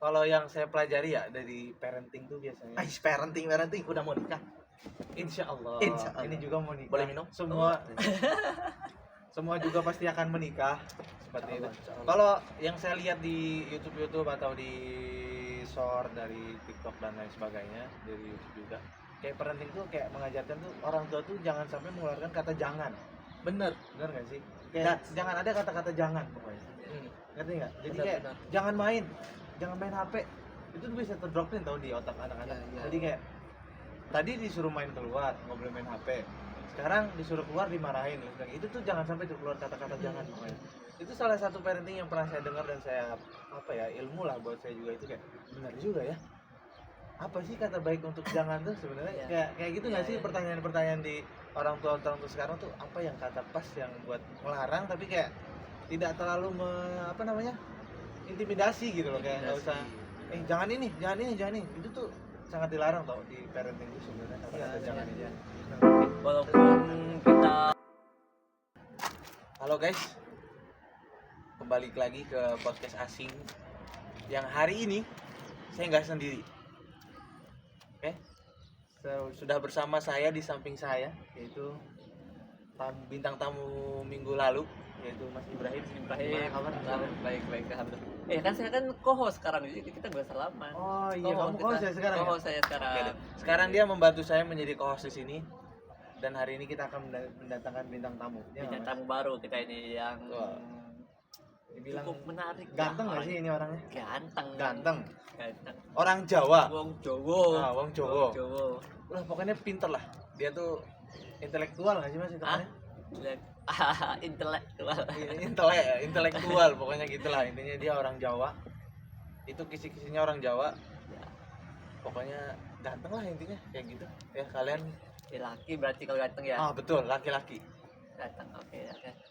Kalau yang saya pelajari ya dari parenting tuh biasanya. Parenting udah mau nikah. Insya Allah. Ini juga mau nikah. Boleh minum? Semua juga pasti akan menikah seperti itu. Kalau yang saya lihat di YouTube atau di short dari TikTok dan lain sebagainya, dari YouTube juga, kayak parenting tuh kayak mengajarkan tuh orang tua tuh jangan sampai mengeluarkan kata jangan. Bener nggak sih? Kayak jangan ada kata-kata jangan pokoknya. Ngerti nggak? Jadi kayak jangan main HP. Itu tuh bisa terdroplin tau di otak anak-anak. Jadi kayak tadi disuruh main keluar, nggak boleh main HP. Sekarang disuruh keluar dimarahin. Itu tuh jangan sampai keluar kata-kata jangan pokoknya. Itu salah satu parenting yang pernah saya dengar dan saya ilmu lah buat saya juga, itu kayak benar juga ya. Apa sih kata baik untuk jangan tuh sebenarnya? Kayak gitu nggak sih pertanyaan-pertanyaan di orang tua sekarang tuh, apa yang kata pas yang buat melarang tapi kayak tidak terlalu intimidasi gitu loh, kayak nggak usah jangan ini. Itu tuh sangat dilarang tau di parenting itu sebenarnya, kata jangan aja. Walaupun kita Halo guys, kembali lagi ke podcast asing yang hari ini saya nggak sendiri. Oke, sudah bersama saya, di samping saya yaitu bintang tamu minggu lalu, yaitu Mas Ibrahim. Gimana kabar? baik alhamdulillah. Kan saya kan co-host sekarang, jadi kita bersalaman. Oh iya, kamu co-host ya sekarang? Co-host saya sekarang. Oke, sekarang dia membantu saya menjadi co-host di sini. Dan hari ini kita akan mendatangkan bintang tamu. Bintang tamu baru kita ini yang dibilang cukup menarik. Ganteng nggak sih ini orangnya? Ganteng. Orang Jawa. Wong Jawa. Wong Jawa. Lah pokoknya pinter lah. Dia tuh intelektual nggak sih Mas hitungannya? Intelektual pokoknya gitulah intinya. Dia orang Jawa. Itu kisi-kisinya orang Jawa. Pokoknya ganteng lah intinya, kayak gitu. Ya kalian Laki berarti kalau ganteng ya. Betul, laki-laki. Ganteng. Oke.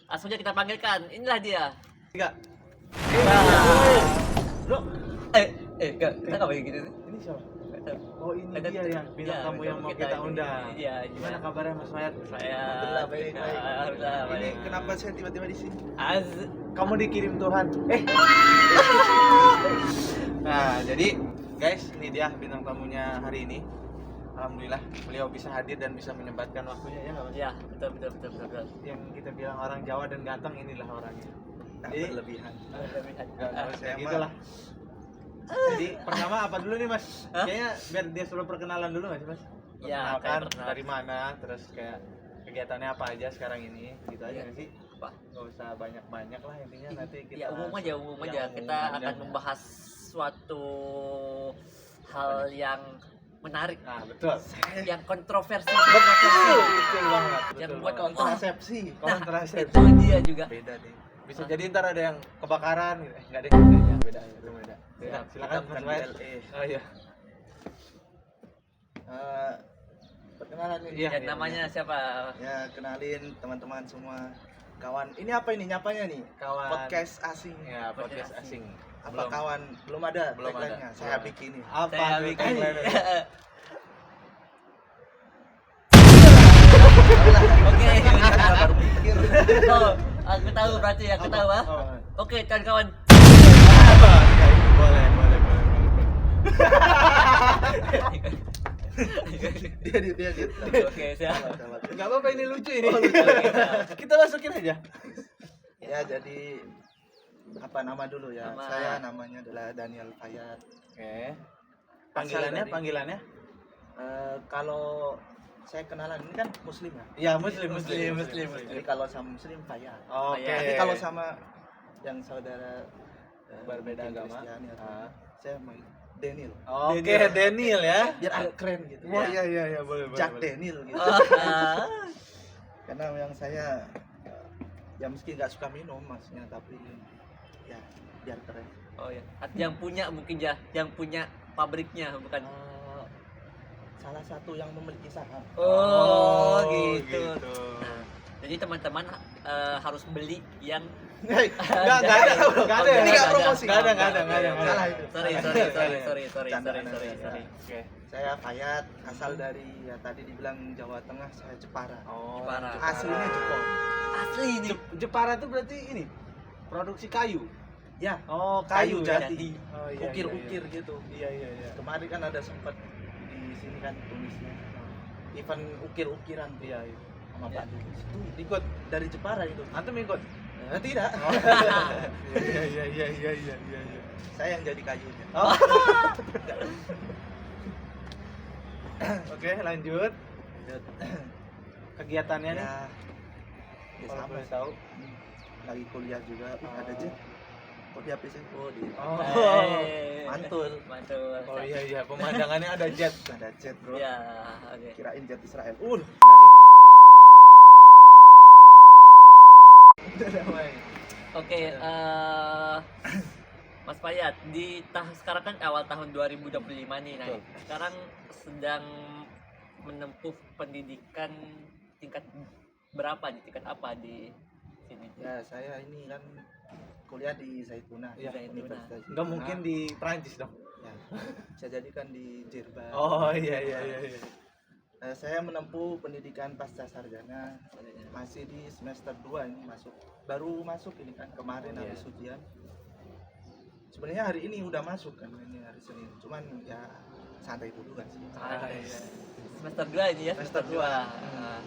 Langsung aja kita panggilkan. Inilah dia. 3. Bro. Kita enggak boleh gitu. Ini siapa? Oh ini Ada- dia yang bintang tamu yang mau kita undang. Iya. Gimana kabarnya Mas Mayat? Saya Alhamdulillah baik. Alhamdulillah Ini baik. kenapa saya tiba-tiba di sini? Kamu dikirim Tuhan. Nah, jadi guys, ini dia bintang tamunya hari ini. Alhamdulillah beliau bisa hadir dan bisa menyempatkan waktunya, ya nggak Mas? Ya, betul. Yang kita bilang orang Jawa dan ganteng, inilah orangnya. Jadi Berlebihan. nggak usah saya gitu lah. Jadi pertama apa dulu nih Mas? Kayaknya biar dia selalu perkenalan dulu nggak sih Mas? Ya, Perkenalkan perkenalan. dari mana, terus kayak kegiatannya apa aja sekarang ini, gitu aja nggak sih? Apa? Nggak usah banyak lah intinya, nanti kita Ya umum aja. Kita akan aja. membahas suatu hal yang menarik, betul. yang kontroversi. Betul banget. Yang betul buat banget. Kontrasepsi. kontrasepsi. Itu dia juga. Beda deh. Bisa jadi ntar ada yang kebakaran gitu. Enggak deh, beda. Ya, Silakan kita bukan Mas Mayat. BLE. Oh iya. Perkenalan nih. Iya. Yang namanya siapa? Ya, kenalin teman-teman semua. Kawan, ini apa ini nyapanya nih? Kawan. Podcast asing. Ya, podcast asing. Apa kawan? Belum ada Belum ada. tagline-nya. Saya bikin nih. Apa Saya tuh bikin. tagline-nya? Oke. Baru pikir. Oh, aku tahu berarti aku tahu ah. Oh. Oke, kawan-kawan. Ya, itu boleh. Dia. Oke, siap. Enggak apa-apa, ini lucu ini. Kita masukin aja. Ya, jadi apa nama dulu ya? Nama. Saya namanya adalah Daniel Fayat. Oke. Asal dari- Panggilannya? Kalau saya kenalan ini kan muslim ya. Ya, muslim. Jadi kalau sama muslim Fayat. Oke. Tapi kalau sama yang saudara Berbeda mungkin agama. Kristiani atau Ah. saya manggil Daniel. Oke, Daniel ya. Biar agak keren gitu. Oh ya. iya, boleh. Jack Daniel gitu. Ah. Karena yang saya ya meski nggak suka minum masnya, tapi ya biar keren. Oh ya. Yang punya mungkin ya, yang punya pabriknya bukan. Salah satu yang memiliki saham. Oh, gitu. Nah, jadi teman-teman harus beli yang Enggak ada. Ini nggak promosi. Enggak ada. Salah itu. Sorry. Oke. Saya Fayat, asal dari ya tadi dibilang Jawa Tengah, saya Jepara. Oh, Jepara. Aslinya Jepang. Asli ini. Jepara itu berarti ini produksi kayu. Ya, Oh, kayu ya? jati. Oh, iya, Ukir-ukir gitu. Iya, iya, iya. Kemarin kan ada sempat di sini kan tulisnya. Event ukir-ukiran tuh Iya, iya. sama Ya. Pak Dudus. Itu Ikut. dari Jepara itu. Antum ikut? Tidak. Oh. Iya, iya, iya, iya, iya, iya, iya. Saya yang jadi kayunya. Oh. Oke, lanjut. Kegiatannya nih, Ya, ya kalau sama boleh sih. tahu. Lagi kuliah juga. Ada jet. Kok di HP saya? Oh, di Oh. mantul. Mantul. Oh iya iya, pemandangannya ada jet. Ada jet, bro. Iya, oke. Kirain jet Israel. Oke, Mas Payat, di sekarang kan awal tahun 2025 nih, nah Betul. sekarang sedang menempuh pendidikan tingkat berapa nih, tingkat apa di sini? Ya, saya ini kan kuliah di Zaituna. Iya, Universitas Zaituna. Enggak mungkin di Prancis dong. Ya, bisa jadi kan di Jerman. Oh iya iya iya iya. Saya menempuh pendidikan pasca sarjana, masih di semester 2 ini baru masuk ini kan kemarin Iya. habis ujian. Sebenarnya hari ini udah masuk kan, ini hari Senin. Cuman ya santai dulu kan sih. Ah, iya. Semester 2 ini ya? Semester 2. Nah,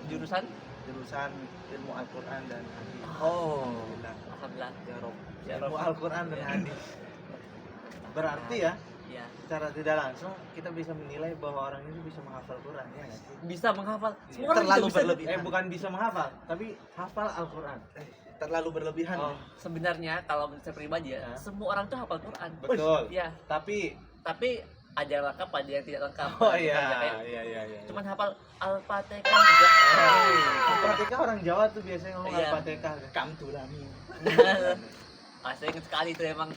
jurusan? Jurusan ilmu Al-Qur'an dan hadis. Oh, Alhamdulillah. Alhamdulillah. Ya Rob. Ya, ilmu Rob. Al-Qur'an dan Iya. hadis. Berarti ya, Ya, secara tidak langsung kita bisa menilai bahwa orang itu bisa menghafal Quran ya nggak sih? bisa menghafal. Semua orang Terlalu juga bisa. berlebihan. Bukan bisa menghafal, tapi hafal Al-Quran. Terlalu berlebihan. Oh, Sebenarnya kalau menurut saya pribadi ya, Ya. semua orang tuh hafal Quran. betul. Ya, Tapi tapi ada yang lengkap, ada yang tidak lengkap. oh Nah, iya, kayak iya iya iya. cuman hafal Al-Fatihah juga. Al-Fatihah orang Jawa tuh biasanya ngomong Iya. Al-Fatihah. Kamtulami. Saya ingat sekali itu emang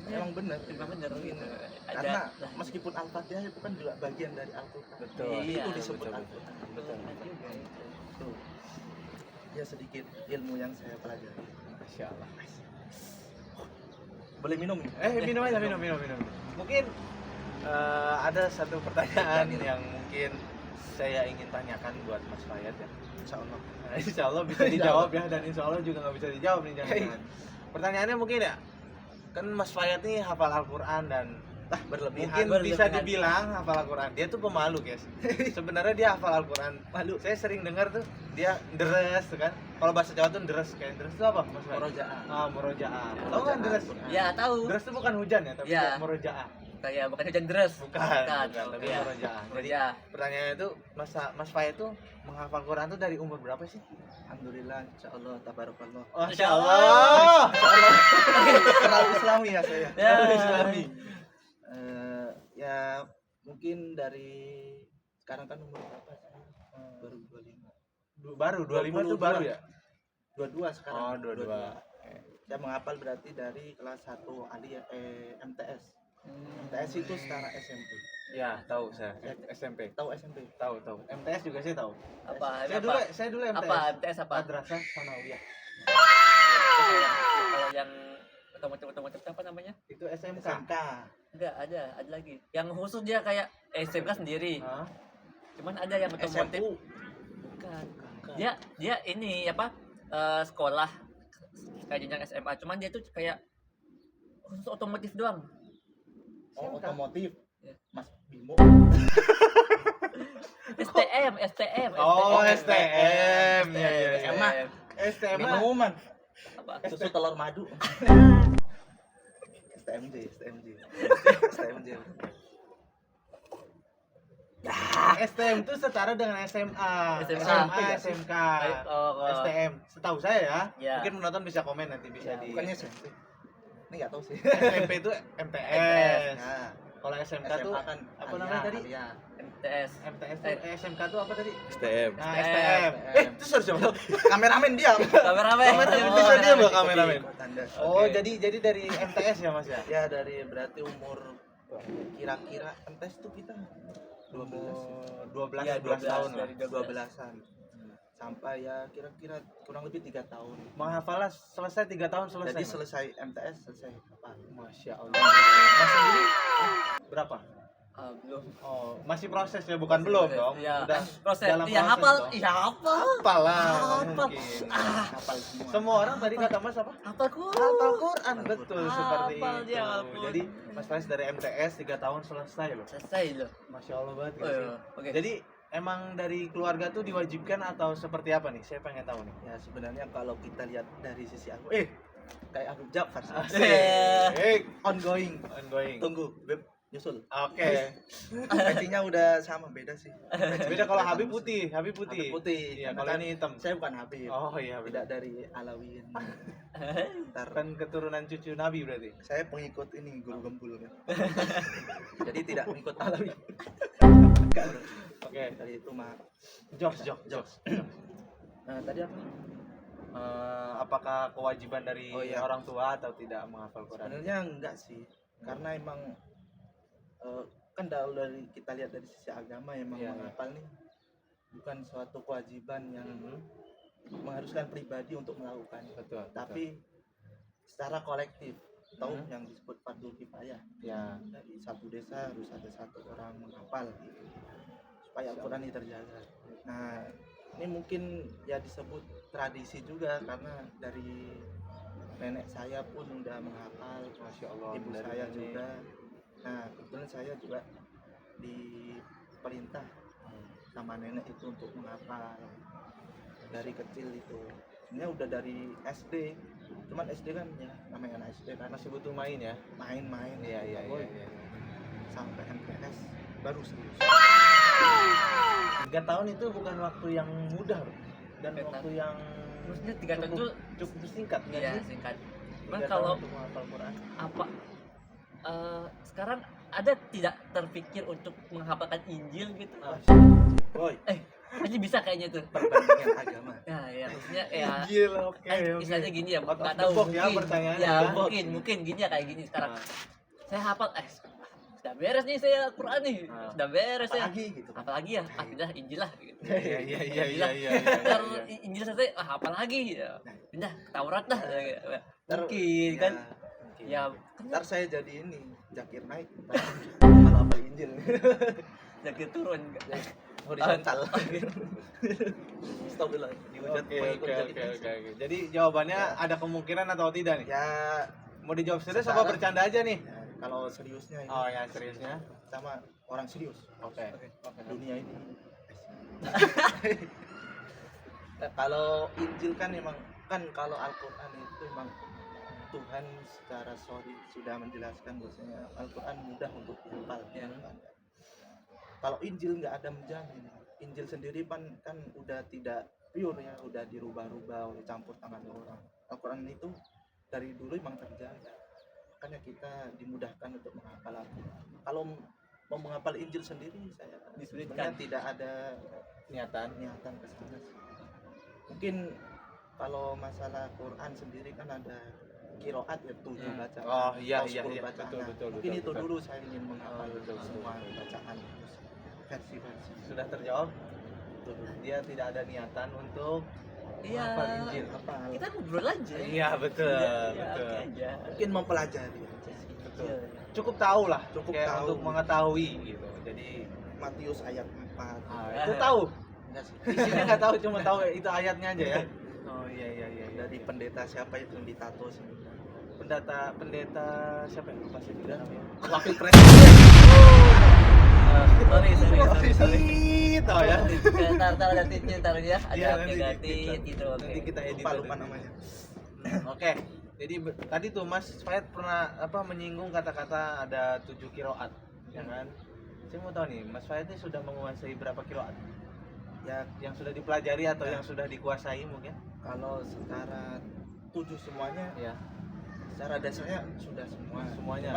Emang bener gitu. Karena Lah, meskipun Al-Fatihah itu kan juga bagian dari Al-Qur'an. Betul. Iya. Itu disebut Betul, Al-Qur'an. betul juga itu. Tuh. Ya sedikit ilmu yang saya pelajari. Masya Allah. Boleh minum nih? Minum aja, minum. Mungkin ada satu pertanyaan yang mungkin saya ingin tanyakan buat Mas Fayat ya. Insya Allah. Nah, insya Allah bisa dijawab ya, dan insya Allah juga nggak bisa dijawab nih jangan. Pertanyaannya mungkin ya, kan Mas Fayat nih hafal Al-Quran dan Berlebihan. mungkin bisa berlebihan. dibilang hafal Al-Quran. Dia tuh pemalu guys. Sebenarnya dia hafal Al-Quran. Malu. Saya sering dengar tuh dia deres tuh kan. Kalau bahasa Jawa tuh deres, kayak deres itu apa Mas Fayat? Murojaah. Murojaah. Ya, Tahu kan murojaah deres? Al-Quran. Ya, tahu. Deres itu bukan hujan ya, tapi Ya. murojaah. Kayak bukan hujan deras. Bukan, Bukan, tapi ya. murojaah. Jadi Ya, pertanyaannya itu Mas Fayat tuh menghafal Quran tuh dari umur berapa sih? Alhamdulillah, insya Allah, tabarakallah. Masya Allah. Terlalu Islami ya saya. Ya. Islami. Ya mungkin dari sekarang kan umur berapa? Baru 25. Baru 25 tuh baru ya? 22 sekarang. Oh, 22. Saya menghafal berarti dari kelas 1 aliyah MTS. Hmm. MTS itu setara SMP. Ya, tahu saya. SMP. Tahu SMP? Tahu. MTS juga saya tahu. Apa? Saya dulu MTS. Apa? MTS apa? Madrasah Sanawiyah. Kalau yang otomotif apa namanya? Itu SMK. SMK. Enggak, ada lagi. Yang khusus dia kayak SMK sendiri. Hah? Cuman ada yang otomotif. SMU. Bukan. Dia ini apa? Sekolah kayak jenjang SMA. Cuman dia tuh kayak khusus otomotif doang. Oh, SMK. otomotif. Ya. Mas Bimo. STM. Oh, STM. Ya, ya, ya. SMA. STM. Minuman. Apa? Susu telur madu. STMJ. STM itu setara dengan SMA. SMA. SMK. Oh, STM. Setahu saya ya. Ya. Mungkin penonton bisa komen nanti bisa Ya, di Bukannya SMP. Ini nggak tahu sih. SMP itu MTS. Nah, Kalau SMK tuh SMA kan apa namanya tadi? Alia. MTS. MTS tuh SMK tuh apa tadi? STM. Nah, STM. STM. Itu sorry siapa? Kameramen diam. Kameramen. Bisa diam loh kameramen. Tanda. Oh, Oke. jadi dari MTS ya Mas ya? Ya dari berarti umur kira-kira MTS tuh kita 12 12 Ya, 12 tahun lah. dari 12-an sampai ya kira-kira kurang lebih 3 tahun. Menghafalnya selesai 3 tahun selesai. Jadi Mas? selesai MTS selesai apa? Masya Allah. Mas sendiri berapa? Belum. Oh, masih proses ya, bukan belum dong. Iya, Udah proses. dalam Iya, proses hafal. dong. Iya, hafal. Hafal lah, Hafal. mungkin. Hafal semua. Semua orang tadi kata Mas apa? Hafal Quran. Hafal Quran, betul Hafal seperti dia, itu. ampun. Jadi Mas Faiz dari MTS 3 tahun selesai loh. Selesai loh. Masya Allah banget Oh, ya sih. iya. Oke. Jadi emang dari keluarga tuh diwajibkan atau seperti apa nih? Saya pengen tahu nih. Ya sebenarnya kalau kita lihat dari sisi aku, kayak aku Jafar sih. Asik. Ongoing. Tunggu. Beb, nyusul. Oke. Pecinya udah sama, beda sih. Beda kalau Habib putih, Habib Habib putih. putih. Iya, Karena kalau kan ini hitam. saya bukan Habib. Oh iya, Tidak beda. dari Alawiyin. Ntar Kan keturunan cucu Nabi berarti. saya pengikut ini guru gembul kan. Jadi tidak mengikut Alawi. Oke. Dari itu mah. Jokes. Nah, tadi apa? Apakah kewajiban dari Oh, iya. orang tua atau tidak menghafal Quran? Sebenarnya enggak sih. Karena emang kan kalau dari kita lihat dari sisi agama emang Iya, menghafal nih bukan suatu kewajiban yang mengharuskan pribadi untuk melakukan, Betul. tapi secara kolektif atau Mhm. yang disebut fardhu kifayah. Ya. Dari satu desa harus ada satu orang menghafal gitu, supaya Al-Quran ini terjaga. Nah, ini mungkin ya disebut tradisi juga karena dari nenek saya pun udah menghafal, Masya Allah. ibu dari saya ini. juga. Nah, kebetulan saya juga diperintah sama nenek itu untuk menghafal dari kecil itu. Sebenarnya udah dari SD, cuman SD kan ya namanya anak SD kan Masih butuh main ya? main-main. Iya. Boy. Sampai MTS baru serius. 3 tahun itu bukan waktu yang mudah loh. Dan Tiga waktu yang Maksudnya 3 tahun itu cukup singkat nggak iya sih? singkat. Cuman 3 tahun kalau untuk menghafal Quran. apa sekarang ada tidak terpikir untuk menghafalkan Injil gitu? Boy, Pasti bisa kayaknya tuh. perbandingan agama. Ya, maksudnya ya Injil, oke. istilahnya gini ya, Out of nggak the tahu box ya mungkin. pertanyaannya. Ya, Out of the box. mungkin gini ya kayak gini sekarang. Nah, Saya hafal sudah beres nih saya Quran nih. Ah. Sudah beres ya. Apalagi gitu. Apalagi ya? Pindah Injil lah gitu. Iya. Ntar Injil selesai, apa lagi ya? Pindah ke Taurat dah. Ntar- Mungkin kan. Ya, Ya, ntar saya jadi ini, Zakir naik. Kalau apa Injil jadi turun. horizontal. Stop dulu. Dihujat Oke. mengikut jadi Jadi jawabannya ada kemungkinan atau tidak nih? Ya, Mau dijawab serius apa Sekarang- bercanda aja nih? ya, kalau seriusnya ini Oh ya, seriusnya. sama orang serius. Oke. Dunia ini. Nah, kalau Injil kan emang kan kalau Al-Quran itu emang Tuhan secara sorry sudah menjelaskan bahwasanya Al-Quran mudah untuk dihafal. Ya. Kalau Injil nggak ada menjamin. Injil sendiri kan udah tidak pure ya, udah dirubah-rubah oleh campur tangan orang. Al-Quran itu dari dulu emang terjaga. Makanya kita dimudahkan untuk menghafal Al-Quran. Kalau mau menghafal Injil sendiri saya Disulitkan. sebenarnya tidak ada Niatan. niatan ke sana sih. Mungkin kalau masalah Quran sendiri kan ada kiroat ya 7 bacaan. Oh, iya, atau iya, 10 iya. bacaan. Betul, Nah, betul, mungkin betul, itu betul. dulu saya ingin menghafal Oh, betul, semua betul. bacaan versi-versi. Sudah terjawab. Itu dulu. Dia tidak ada niatan untuk Iya. menghafal Injil. Apa? Kita ngobrol aja. Iya, betul, Iya, betul. oke aja. Mungkin mempelajari aja sih. Betul. Iya. Cukup tahu lah, Cukup kayak tahu. untuk mengetahui gitu. Jadi Matius ayat 4. itu tahu. Enggak sih. Isinya nggak tahu, cuma tahu itu ayatnya aja ya. Oh iya. Dari pendeta siapa itu yang ditato sih? pendeta siapa ya? Lupa saya juga namanya. Wakil presiden. Sorry. Tahu ya. Ntar ada titnya ntar ya. Ada Iya, update nanti ganti kita- gitu. Oke. Nanti kita edit. Lupa namanya. Oke. Jadi tadi tuh Mas Fayed pernah menyinggung kata-kata ada 7 kiroat, ya kan? Saya mau tahu nih, Mas Fayed ini sudah menguasai berapa kiroat? Ya, Yang sudah dipelajari atau Ya. yang sudah dikuasai mungkin? kalau secara 7 semuanya Ya. secara dasarnya sudah semua. Semuanya.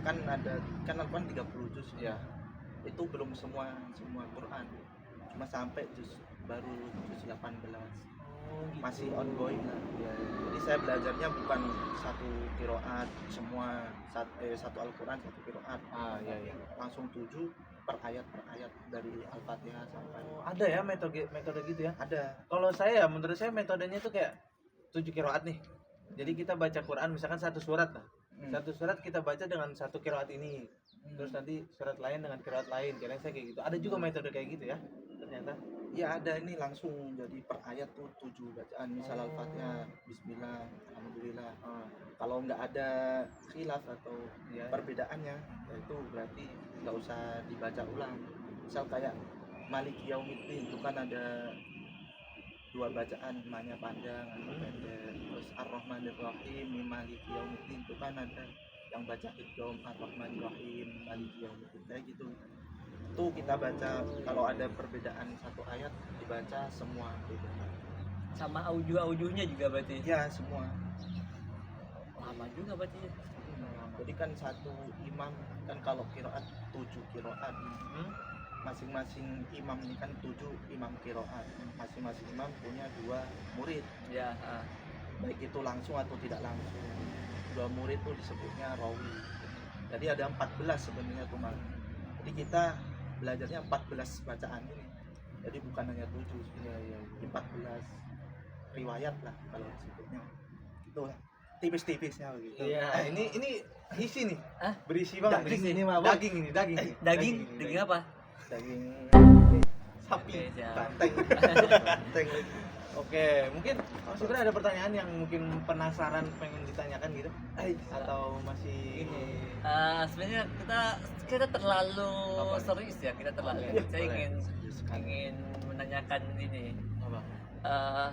Kan ada kan Al-Quran 30 juz. Ya. Itu belum semua Quran. Cuma sampai baru juz 18. Oh, gitu. Masih ongoing lah. Jadi saya belajarnya bukan satu kiroat semua satu Al-Quran satu kiroat. Ah, iya. Langsung 7 per ayat dari Al-Fatihah sampai Oh, ada ya metode gitu ya? ada. Kalau saya, menurut saya metodenya itu kayak 7 kiroat nih. Jadi kita baca Quran misalkan satu surat lah. Satu surat kita baca dengan satu kiroat ini. terus nanti surat lain dengan qiraat lain, kira saya kayak gitu. Ada juga metode kayak gitu ya ternyata. Ya ada, ini langsung jadi per ayat tuh 7 bacaan, misal Al-Fatihah, Bismillah, Alhamdulillah. Kalau nggak ada khilaf atau Ya, perbedaannya, ya itu berarti nggak usah dibaca ulang. Misal kayak Maliki Yaumiddin itu kan ada 2 bacaan, namanya panjang atau pendek. Terus Ar-Rahmanir Rahim, Mim Maliki Yaumiddin itu kan ada yang baca idgham Ar-Rahmanir Rahim, Maliki Yaumiddin, kayak gitu. Itu kita baca, kalau ada perbedaan satu ayat dibaca semua gitu. Sama audio-audionya juga berarti. Ya semua. Lama juga berarti. Jadi kan satu imam kan kalau qiraat 7 qiraat. Masing-masing imam ini kan 7 imam qiraat. Masing-masing imam punya 2 murid. Ya, Baik itu langsung atau tidak langsung. 2 murid itu disebutnya rawi. Jadi ada 14 sebenarnya tuh Mang. Jadi kita belajarnya 14 bacaan ini. Jadi bukan hanya 7 sebenarnya, 14 riwayat lah kalau disebutnya. Itu lah. Tipis-tipisnya begitu. Iya, ini isi nih. Hah? Berisi banget. Daging. Ini mah daging ini, daging. Daging apa? Daging Sapi. Oke, siap. banteng. Banteng. Oke, mungkin sebenarnya ada pertanyaan yang mungkin penasaran pengen ditanyakan gitu atau masih ini Sebenarnya kita terlalu Apa? serius ya, kita terlalu. Iya, Saya boleh. ingin menanyakan ini apa? eh,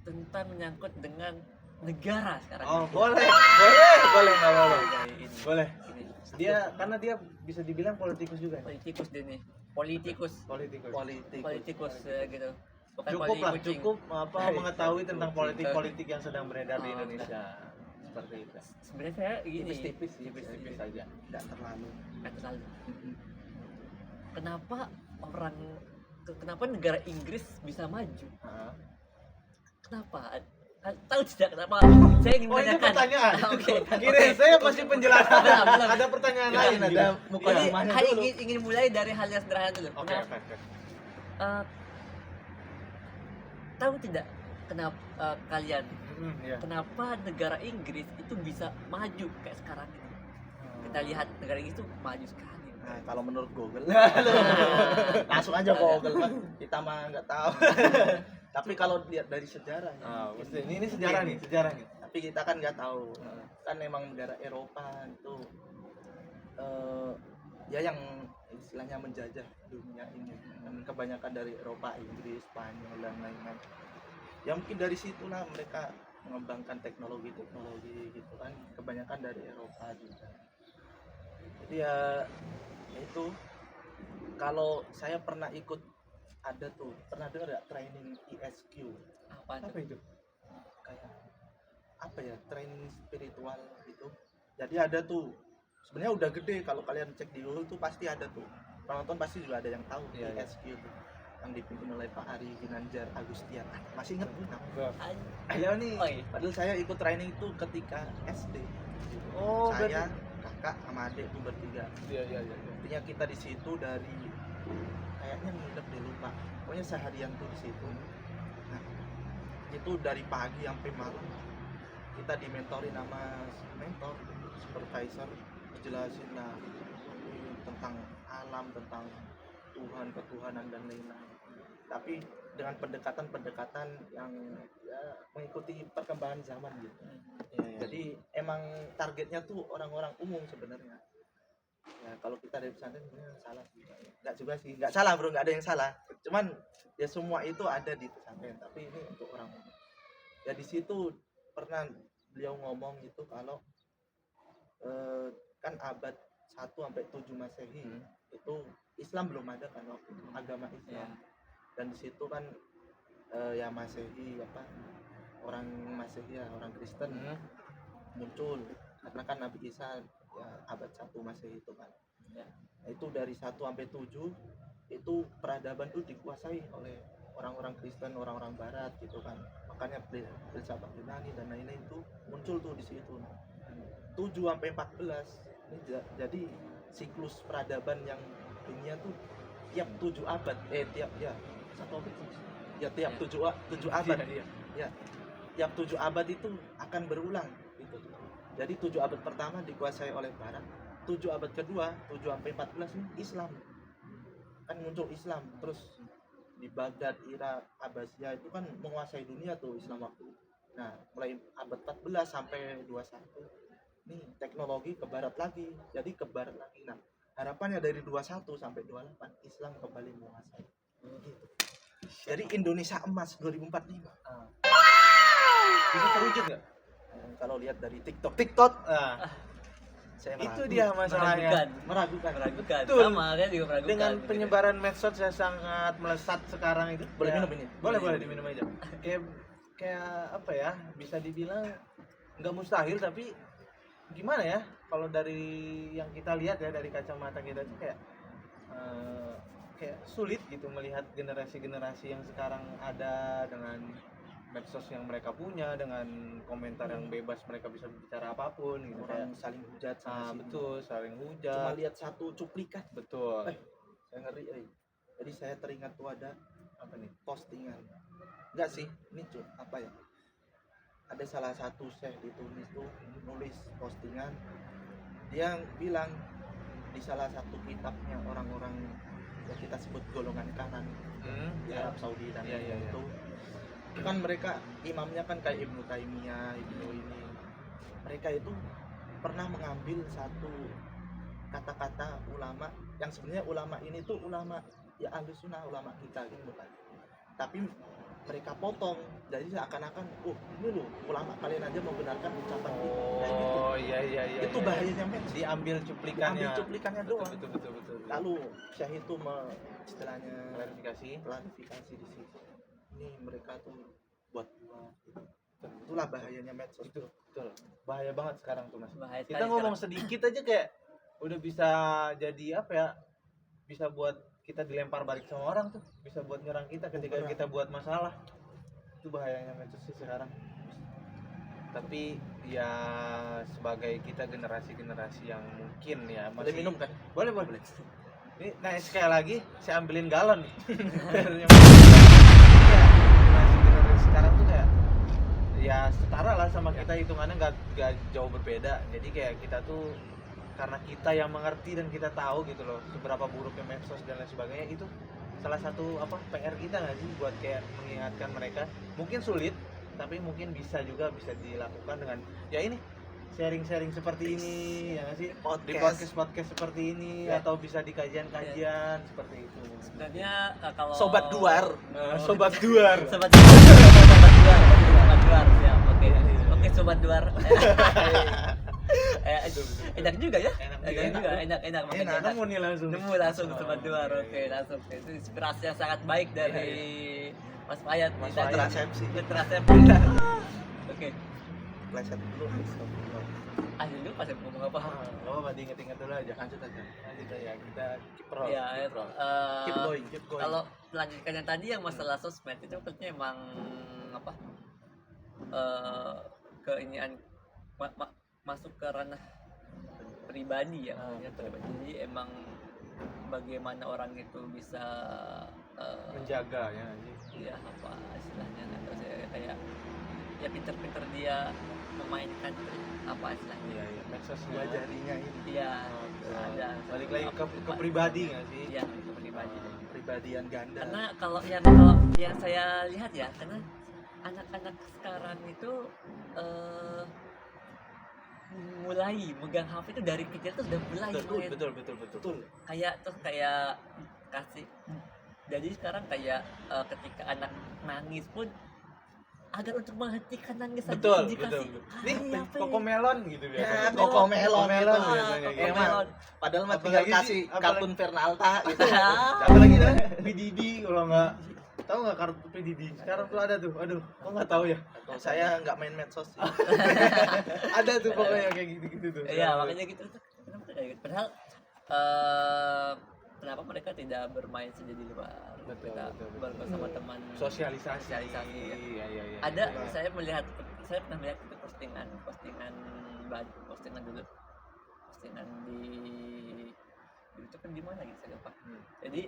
tentang menyangkut dengan negara sekarang. Oh, boleh nggak apa-apa. Ini. Boleh. Ini. Karena dia bisa dibilang politikus juga. Politikus dia nih. Politikus Politik. gitu. Bukan Cukup lah, kucing. cukup mengetahui tentang Kucing. politik yang sedang beredar di Oh, Indonesia. Seperti itu. Sebenarnya saya gini, Tipis-tipis sih. Tipis-tipis saja. Tidak terlalu. nggak terlalu. Kenapa kenapa negara Inggris bisa maju? Hah? Kenapa? Tahu tidak kenapa? Saya ingin Oh, ini menanyakan. pertanyaan. Oke. Kira saya masih penjelasan. Belum. Ada pertanyaan Kita lain ada gitu. Jadi mukadimahnya hari dulu. ingin mulai dari hal yang sederhana dulu. Oke, Kenapa? oke. eh, tahu tidak kenapa kalian Iya. kenapa negara Inggris itu bisa maju kayak sekarang ini? Kita lihat negara Inggris itu maju sekali. Nah, kalau menurut Google, langsung aja Google, Mas. Kita mah nggak tahu. Tapi kalau lihat dari sejarah, ya, Ah, mungkin- ini sejarah nih, sejarah nih. Tapi kita kan nggak tahu. Kan memang negara Eropa itu ya yang istilahnya menjajah dunia ini. Dan kebanyakan dari Eropa, Inggris, Spanyol dan lain-lain. Ya mungkin dari situlah mereka mengembangkan teknologi gitu kan. Kebanyakan dari Eropa juga. Jadi ya itu, kalau saya pernah ikut, ada tuh, pernah dengar nggak training ESQ? Apa Apa itu? itu? Kayak apa ya, training spiritual gitu. Jadi ada tuh, sebenarnya udah gede, kalau kalian cek di Google tuh pasti ada tuh, penonton pasti juga ada yang tahu. Iya, iya. ESQ tuh yang dipimpin oleh Pak Ari Ginanjar Agustian. Masih ingat nggak? Ayo nih. Oh, iya. Padahal saya ikut training itu ketika SD. Oh, Saya, kakak sama adik tuh bertiga. Iya. Intinya kita di situ dari, kayaknya nginep deh, lupa, pokoknya seharian tuh di situ. Nah, itu dari pagi sampai malam kita dimentorin sama mentor, supervisor, jelasin lah tentang alam, tentang Tuhan, ketuhanan dan lain-lain. Tapi dengan pendekatan yang ya, mengikuti perkembangan zaman gitu. Jadi emang targetnya tuh orang-orang umum sebenarnya. Ya kalau kita dari pesantren sebenarnya salah sih. Nggak juga sih, nggak salah bro, nggak ada yang salah. Cuman ya semua itu ada di pesantren, tapi ini untuk orang umum. Ya di situ pernah beliau ngomong gitu kalau kan abad 1 sampai 7 Masehi itu Islam belum ada kan waktu itu, agama Islam. Dan di situ kan ya Masehi apa, orang Masehi ya, orang Kristen muncul karena kan Nabi Isa ya abad 1 Masehi itu kan. Nah, itu dari 1 sampai 7 itu peradaban itu dikuasai oleh orang-orang Kristen, orang-orang Barat gitu kan. Makanya filsafat Yunani dan lain-lain itu muncul tuh di situ. 7 sampai 14 ini jadi siklus peradaban yang dunia tuh tiap 7 abad tiap ya 1 abad ya tiap 7 abad ya tiap 7 abad itu akan berulang gitu. Jadi 7 abad pertama dikuasai oleh Barat, 7 abad kedua 7 sampai 14 ini Islam kan muncul Islam, terus di Baghdad, Irak, Abbasiyah itu kan menguasai dunia tuh Islam waktu itu. Nah mulai abad 14 sampai 21 nih teknologi ke barat lagi, jadi ke barat lagi. Nah harapannya dari 21 sampai 28 Islam kembali menguasai gitu. Jadi Indonesia emas 2045 Bisa terwujud nggak? kalau lihat dari TikTok Nah, saya itu meragu. dia masalahnya. meragukan Betul. Sama kan juga meragukan. Dengan gitu. penyebaran medsos yang sangat melesat sekarang itu. Boleh ya, minum ini? Boleh diminum aja. Kayak apa ya? Bisa dibilang nggak mustahil, tapi gimana ya? Kalau dari yang kita lihat ya, dari kacamata kita tuh kayak sulit gitu melihat generasi-generasi yang sekarang ada dengan medsos yang mereka punya, dengan komentar yang bebas, mereka bisa bicara apapun gitu. orang saling hujat sana sini. Betul, saling Cuma hujat. lihat satu cuplikan Betul. saya ngeri. Jadi saya teringat tuh ada apa nih postingan, enggak sih ini apa ya, ada salah satu syekh di Tunis tuh nulis postingan, dia bilang di salah satu kitabnya orang-orang yang kita sebut golongan kanan di Arab Saudi dan itu kan mereka imamnya kan kayak Ibnu Taimiyah, Ibnu ini, mereka itu pernah mengambil satu kata-kata ulama yang sebenarnya ulama ini tuh ulama ya ahli sunnah, ulama kita gitu kan, tapi mereka potong jadi seakan-akan ini loh ulama kalian aja membenarkan ucapan kita kayak gitu. Oh iya. Itu bahayanya men, Diambil cuplikannya. doang. Betul. Lalu syekh itu istilahnya klarifikasi di situ, ini mereka tuh buat gitu. Itulah bahayanya medsos. Itu betul. Bahaya banget sekarang tuh Mas. Bahaya Kita sekali ngomong sedikit aja kayak udah bisa jadi apa ya? Bisa buat kita dilempar balik sama orang tuh, bisa buat nyerang kita ketika kita buat masalah. Itu bahayanya medsos sih sekarang. Tapi ya sebagai kita generasi-generasi yang mungkin ya Boleh minum kan? Boleh. Ini nah sekali lagi saya ambilin galon nih. Generasi sekarang tuh kayak ya setara lah sama kita, hitungannya nggak jauh berbeda. Jadi kayak kita tuh karena kita yang mengerti dan kita tahu gitu loh seberapa buruknya medsos dan lain sebagainya, itu salah satu PR kita nggak sih buat kayak mengingatkan mereka. Mungkin sulit tapi mungkin bisa dilakukan dengan ya ini sharing seperti ini ya nggak sih, di podcast seperti ini atau bisa di kajian seperti itu. Sebenarnya kalau Sobat Duar Sobat Duar ya. Oke Sobat Duar. Enak juga ya. Enak makanya Nemu nih langsung Sobat Duar. Oke, langsung. Itu inspirasi yang sangat baik dari Mas Fayat. Kontrasepsi. Oke. Pleset dulu. Dulu pas ngomong apa? Apa diinget-inget dulu aja. Lanjut ya, kita keep roll. Keep going. Kalau melanjutkan yang tadi yang masalah sosmed itu penting emang masuk ke ranah pribadi ya, pribadi. Jadi emang bagaimana orang itu bisa menjaga ya. Iya apa istilahnya, atau saya kayak ya pinter-pinter dia memainkan apa istilahnya. Iya, medsos Dua jarinya ini. Iya, ada. Balik lagi ke pribadi nggak sih? Iya, ke pribadi. Pribadian ganda. Karena kalau yang saya lihat ya, karena anak-anak sekarang itu mulai megang HP itu dari kecil tuh udah mulai Betul. Kayak kasih. Jadi sekarang kayak ketika anak nangis pun agar untuk menghentikan nangis betul. dikasih Ini HP. Kokomelon gitu Ya, biasanya. Kokomelon biasanya gitu. Kokomelon. Padahal mah tinggal Apalagi kasih sih, kartun Fernalta gitu. Apalagi dah PDD kalau nggak tahu nggak kartu PDD sekarang tuh ada tuh. Aduh, kok nggak tahu ya? Saya nggak main medsos sih. Ada tuh pokoknya kayak gitu tuh. Iya, makanya gitu tuh. Kenapa kayak gitu? Padahal kenapa mereka tidak bermain saja di luar? Betul. Bersama teman. Sosialisasi. Iya. Iya. Ada saya pernah melihat itu postingan dulu. Postingan di YouTube kan di mana gitu saya lupa. Jadi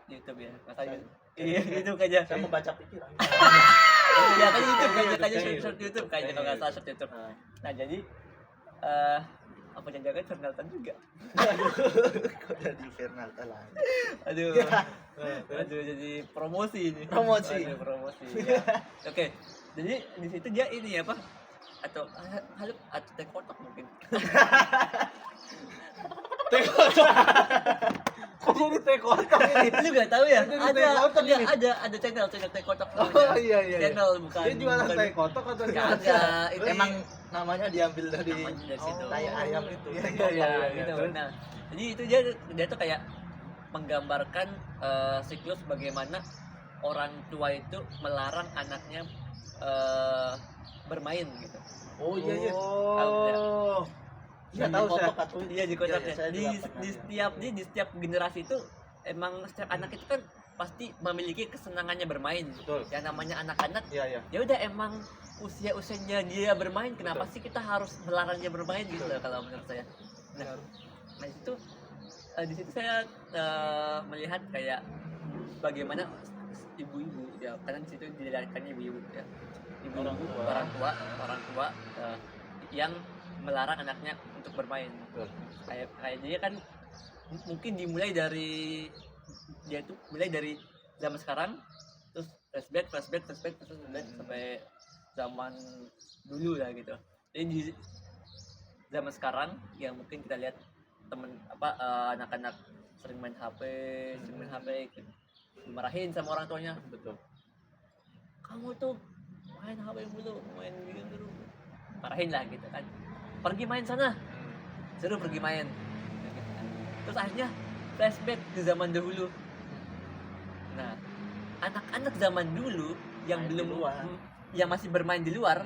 YouTube ya. Makanya iya gitu aja. Saya membaca pikiran. Ya kan YouTube kayaknya short YouTube kayaknya kalau nggak salah short YouTube. Nah jadi apa jangan-jangan Fernaltan juga. Kok jadi Fernalta lagi? Aduh. Ya. Aduh, jadi promosi ini. Promosi. Aduh, promosi. Ya. Oke. Jadi di situ dia ini apa? Atau halo atau teh kotak mungkin. Teh kotak. Kok jadi teh kotak ini? Lu enggak tahu ya? Jadi Ada teh kotak ini. ada channel teh kotak. Oh iya. Channel bukan. Dia jualan bukan- teh kotak atau gimana? Kagak, itu Emang namanya diambil dari namanya dari situ. tai ayam itu. Iya, teh iya, kotak. iya. gitu. Terus? Nah, jadi itu dia tuh kayak menggambarkan siklus bagaimana orang tua itu melarang anaknya bermain gitu. Oh iya. Oh. Iya Nggak tahu di saya. kotak atau Iya di kotaknya. saya Di, juga pernah di lihat. setiap generasi itu emang setiap anak itu kan pasti memiliki kesenangannya bermain. Betul. Yang namanya anak-anak Iya. ya udah emang usianya dia bermain, kenapa sih kita harus melarang dia bermain gitu loh kalau menurut saya. Nah itu di situ saya melihat kayak bagaimana ibu-ibu ya, karena di situ dilihatkannya ibu-ibu ya, Orang tua. orang tua yang melarang anaknya untuk bermain. Betul. Kayak dia kan mungkin dimulai dari dia tuh mulai dari zaman sekarang, terus flashback sampai zaman dulu lah gitu. Jadi di zaman sekarang yang mungkin kita lihat anak-anak sering main HP gitu. Dimarahin sama orang tuanya, Betul. kamu tuh main HP mulu, main game dulu, marahin lah gitu kan, pergi main sana, suruh pergi main gitu kan. Terus akhirnya flashback ke zaman dahulu. Nah, anak-anak zaman dulu yang Main di belum luar. yang masih bermain di luar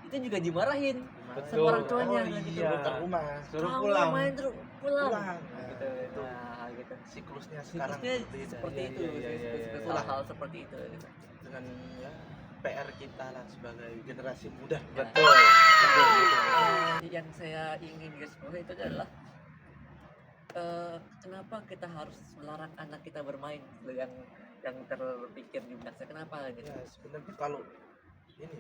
itu juga dimarahin sama orang tuanya Oh, gitu. iya. Ke rumah. Suruh Kamu pulang. main terus pulang. Pulang. Gitu. Itu Nah, gitu. siklusnya sekarang Siklusnya beda. seperti Iya, itu, iya, iya, iya. hal-hal seperti itu gitu. Dengan ya PR kita lah sebagai generasi muda. Betul. Yang saya ingin garis bawahi itu adalah kenapa kita harus melarang anak kita bermain gitu, yang terpikir di benak saya, kenapa gitu. Ya sebenarnya kalau ini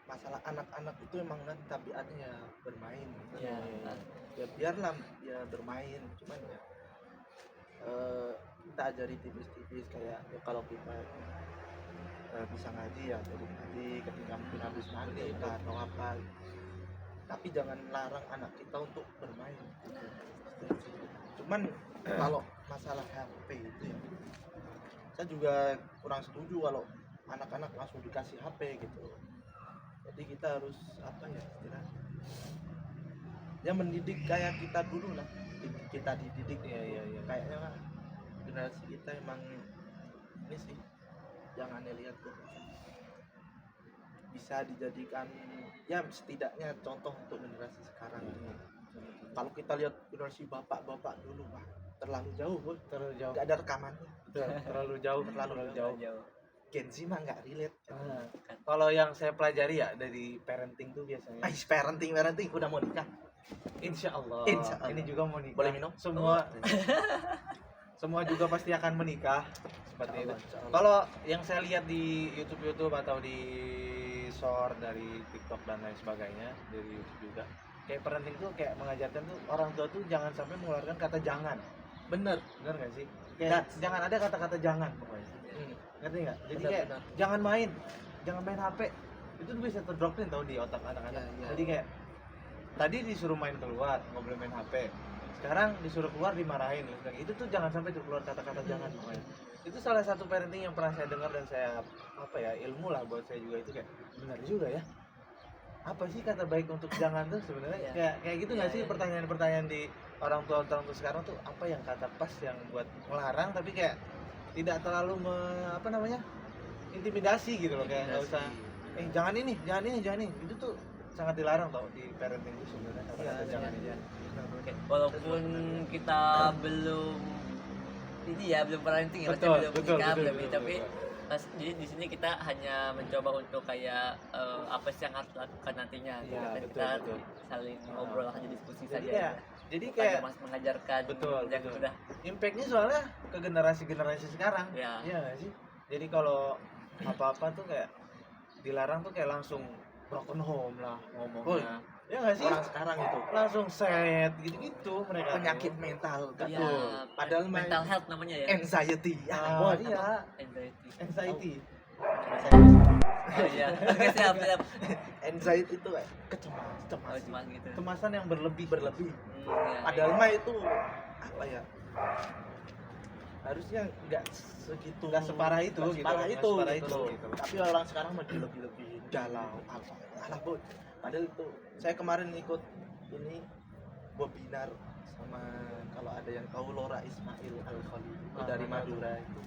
masalah anak-anak itu emang kan tabiatnya bermain. Ya, Ya biarlah dia bermain, cuman ya kita ajari tipis-tipis kayak ya, kalau kita bisa ngaji ya jadi ngaji ketika mungkin habis maghrib lah atau apa, tapi jangan larang anak kita untuk bermain gitu. Cuman kalau masalah HP itu ya saya juga kurang setuju kalau anak-anak langsung dikasih HP gitu. Jadi kita harus apa ya istilahnya ya mendidik kayak kita dulu lah, kita dididik. Iya. Kayaknya kan generasi kita emang ini sih jangan dilihat tuh bisa dijadikan ya setidaknya contoh untuk generasi sekarang ini. Kalau kita lihat generasi bapak-bapak dulu wah terlalu jauh, boy. Terlalu jauh. Nggak ada rekamannya. Terlalu jauh. Terlalu jauh. Gen Z mah nggak relate. Kalau yang saya pelajari ya dari parenting tuh biasanya. Ais parenting udah mau nikah. Insya Allah. Insya Allah. Ini juga mau nikah. Boleh minum? Semua juga pasti akan menikah seperti itu. Insya Allah. Kalau yang saya lihat di YouTube atau di short dari TikTok dan lain sebagainya dari YouTube juga, kayak parenting tuh kayak mengajarkan tuh orang tua tuh jangan sampai mengeluarkan kata jangan. Bener. Benar nggak sih? Kayak jangan ada kata-kata jangan pokoknya. Ngerti nggak? Jadi Benar, kayak benar. jangan main HP. Itu tuh bisa terdoktrin tau di otak anak-anak. Iya. Jadi kayak tadi disuruh main keluar, nggak boleh main HP. Sekarang disuruh keluar dimarahin. Itu tuh jangan sampai tuh keluar kata-kata jangan pokoknya. Itu salah satu parenting yang pernah saya dengar dan saya ilmu lah buat saya juga, itu kayak benar juga ya. Apa sih kata baik untuk jangan tuh sebenarnya? Iya. Kayak gitu nggak sih pertanyaan-pertanyaan di orang tua sekarang tuh, apa yang kata pas yang buat melarang tapi kayak tidak terlalu intimidasi gitu loh, kayak nggak usah jangan ini itu tuh sangat dilarang tau di parenting itu sebenarnya kata-kata jangan ini. Oke, walaupun kita belum ini ya belum parenting ya, Betul, belum betul, nikah, betul, belum betul, ini, tapi di sini kita hanya mencoba untuk kayak apa sih yang harus dilakukan nantinya gitu. Iya, Kan betul, kita betul. saling ngobrol aja, diskusi Jadi saja kayak- ya. Jadi Bukan kayak cuma mengajarkan betul, yang betul. sudah Impactnya soalnya ke generasi sekarang. Ya. Iya nggak sih? Jadi kalau apa-apa tuh kayak dilarang tuh kayak langsung broken home lah ngomongnya. Ya nggak sih? orang sekarang itu Langsung set gitu-gitu mereka. penyakit mental Ya, betul. Padahal mental health namanya ya. anxiety ya Ah, boy, iya. Anxiety. Anxiety. Oh iya. Oke, siap. anxiety itu kayak Oh, cemas cuma gitu. Kemasan yang berlebih. Iya, padahal mah itu apa ya, harusnya nggak segitu, Nggak separah itu nggak gitu, separah nggak itu, separah gitu itu, loh. gitu. Tapi orang sekarang mah lebih galau apa alah boy. Padahal itu saya kemarin ikut ini webinar sama, kalau ada yang tahu, Lora Ismail Al Khalil itu dari Madura itu.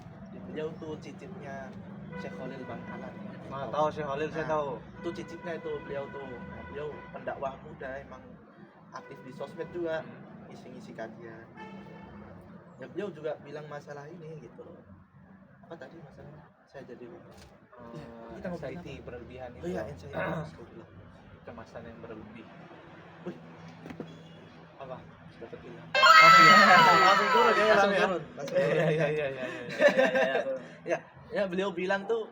Beliau tuh cicitnya Syekh Khalil Bangkalan. Nah, tahu Syekh Khalil, saya tahu. Itu cicitnya itu beliau tuh. Nah, beliau pendakwah muda, emang aktif di sosmed juga, ngisi-ngisi kajian. Ya beliau juga bilang masalah ini gitu loh. Apa tadi masalah? Saya jadi lupa. Kita ngobrolin Anxiety berlebihan Oh itu. iya, anxiety. Kemasan yang berlebih. Wih, Apa? dapat ilham. Oh iya. Langsung turun ya, Langsung Bang, ya? turun, langsung Iya, turun. iya, iya, iya. Iya. Ya beliau bilang tuh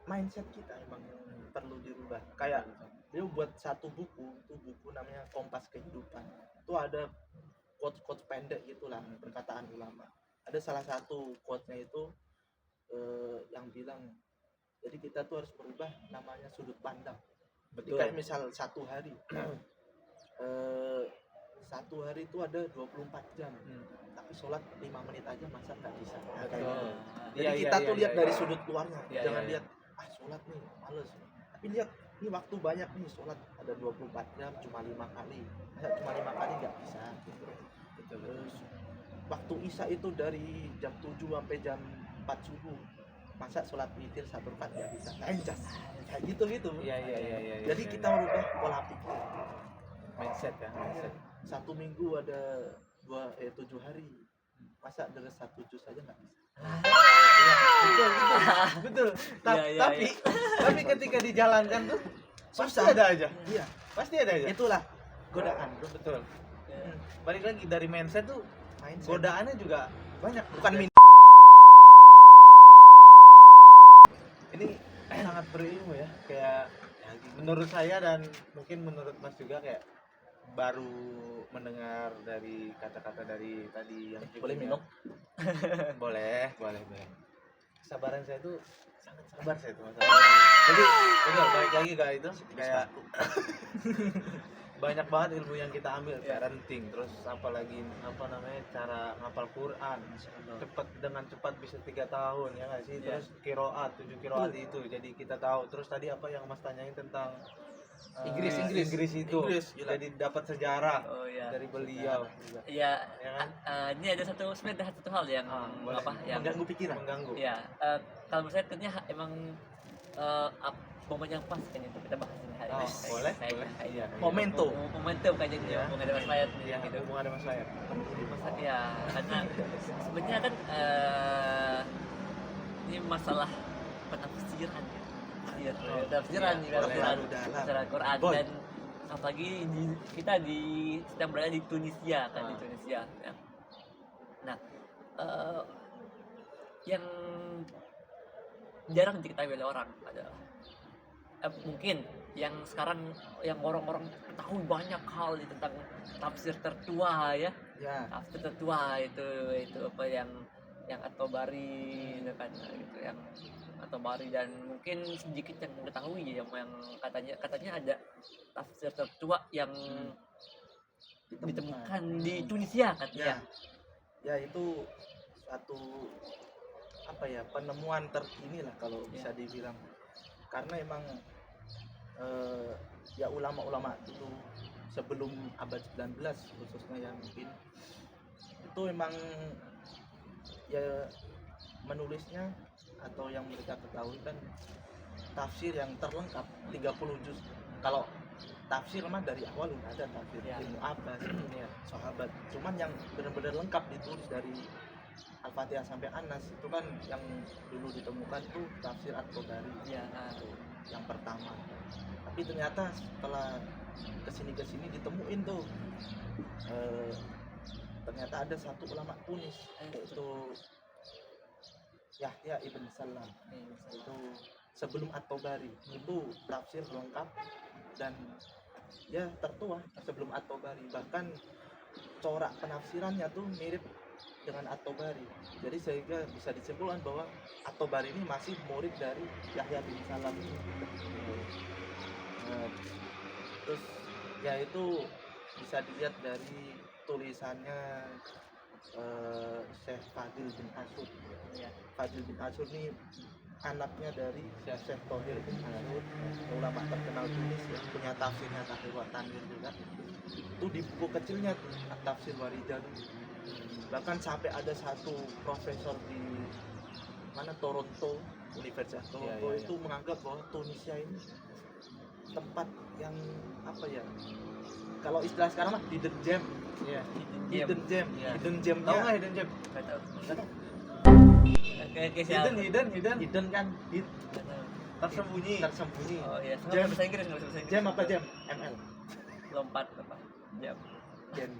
mindset kita emang perlu dirubah. Kayak beliau buat satu buku, itu buku namanya Kompas Kehidupan. Itu ada quotes pendek gitulah, perkataan ulama. Ada salah satu quote-nya itu yang bilang, jadi kita tuh harus berubah namanya sudut pandang. Jadi Betul. kayak misal satu hari satu hari itu ada 24 jam, tapi sholat 5 menit aja masa nggak bisa. Nah, kayak Betul. gitu. Jadi Iya, kita iya, tuh iya, lihat iya. dari sudut luarnya, Iya, jangan iya, lihat sholat nih males, tapi lihat ini waktu banyak nih, sholat ada 24 jam cuma 5 kali, cuma 5 kali nggak bisa gitu. Betul. Terus waktu isya itu dari jam 7 sampai jam 4 subuh, masa sholat witir 1 rakaat nggak bisa, enjas kayak gitu. Iya, iya, iya, iya. Jadi iya. kita merubah pola pikir. mindset ya, mindset. Satu minggu ada 7 hari, masa deres 1 juz aja nggak bisa. Betul, betul. Iya, iya, Tapi ketika dijalankan tuh pasti Susah. ada aja. Iya, Pasti ada aja. itulah godaan. Betul. Iya. Balik lagi dari mindset tuh, Mindset. godaannya juga banyak. Bukan Ini sangat berilmu ya. Kayak menurut saya dan mungkin menurut Mas juga, kayak baru mendengar dari kata-kata dari tadi yang boleh minum? boleh. Kesabaran saya tuh sangat sabar saya tuh masalah. Jadi betul, balik lagi ke itu, kayak banyak banget ilmu yang kita ambil, parenting, terus apalagi cara ngapal Quran cepat bisa 3 tahun ya nggak sih, terus kiroat 7 kiroat itu, jadi kita tahu. Terus tadi apa yang Mas tanyain tentang Inggris itu, gila. jadi dapat sejarah Oh iya. dari beliau juga. Iya. Ya kan? Ini ada sebenarnya satu hal yang boleh. yang Mengganggu pikiran. Mengganggu. ya kalau menurut saya kayaknya emang momen yang pas kayaknya untuk kita bahas ini hari Oh, ini. boleh. Iya. Momentum. Momentum kayaknya Iya. hubungan ada Mas Layat nih Ya, gitu. hubungan ada Mas Layar. Ya, karena sebenarnya kan ini masalah penafsiran ya. Tafsiran nih, boleh. tafsiran Quran. Boy. Dan apalagi kita sedang berada di Tunisia kan, di Tunisia ya. Nah, yang jarang diketahui oleh orang adalah mungkin yang sekarang yang orang-orang tahu banyak hal tentang tafsir tertua ya. Ya, Tafsir tertua itu apa yang At-Tabari itu kan gitu, yang At-Tabari, dan mungkin sedikit yang mengetahui yang katanya ada tafsir tertua yang ditemukan di Tunisia katanya. ya itu suatu apa ya, penemuan terkini lah kalau bisa dibilang, karena emang ya ulama-ulama dulu sebelum abad 19 khususnya yang mungkin itu emang ya menulisnya atau yang mereka ketahui kan tafsir yang terlengkap 30 juz. Kalau tafsir mah dari awal udah ada tafsir Ibnu Abbas, sahabat, cuman yang benar-benar lengkap ditulis dari Al-Fatihah sampai Anas itu kan yang dulu ditemukan tuh tafsir At-Tabari yang pertama. Tapi ternyata setelah kesini ditemuin tuh ternyata ada satu ulama Tunis, yaitu Yahya Ibn Salam. Itu sebelum At-Tabari, itu tafsir lengkap dan ya tertua sebelum At-Tabari, bahkan corak penafsirannya tuh mirip dengan At-Tabari. Jadi sehingga bisa disimpulkan bahwa At-Tabari ini masih murid dari Yahya bin Salam ini. Nah, terus ya itu bisa dilihat dari tulisannya Syekh Fadil bin Asyur. Iya. Fadil bin Asyur ini anaknya dari Syekh Thohir bin Asyur, ulama terkenal Tunis ya, punya tafsirnya Tahrir wa Tanwir juga. Itu di buku kecilnya tuh Tafsir Warijal. Bahkan sampai ada satu profesor di mana Toronto, Universitas Toronto Iya. itu menganggap bahwa Tunisia ini tempat yang apa ya, kalau istilah sekarang mah hidden gem. Iya. Hidden gem, Iya. hidden Tahu gemnya nggak hidden gem? Nggak tahu. Nggak tahu. Kayak siapa? Hidden. hidden kan Nggak tahu. Tersembunyi. tersembunyi. Oh iya, nggak Jam. bisa bahasa Inggris, nggak bisa bahasa Inggris. Jam apa jam? ML. Lompat apa? Jam. Jam.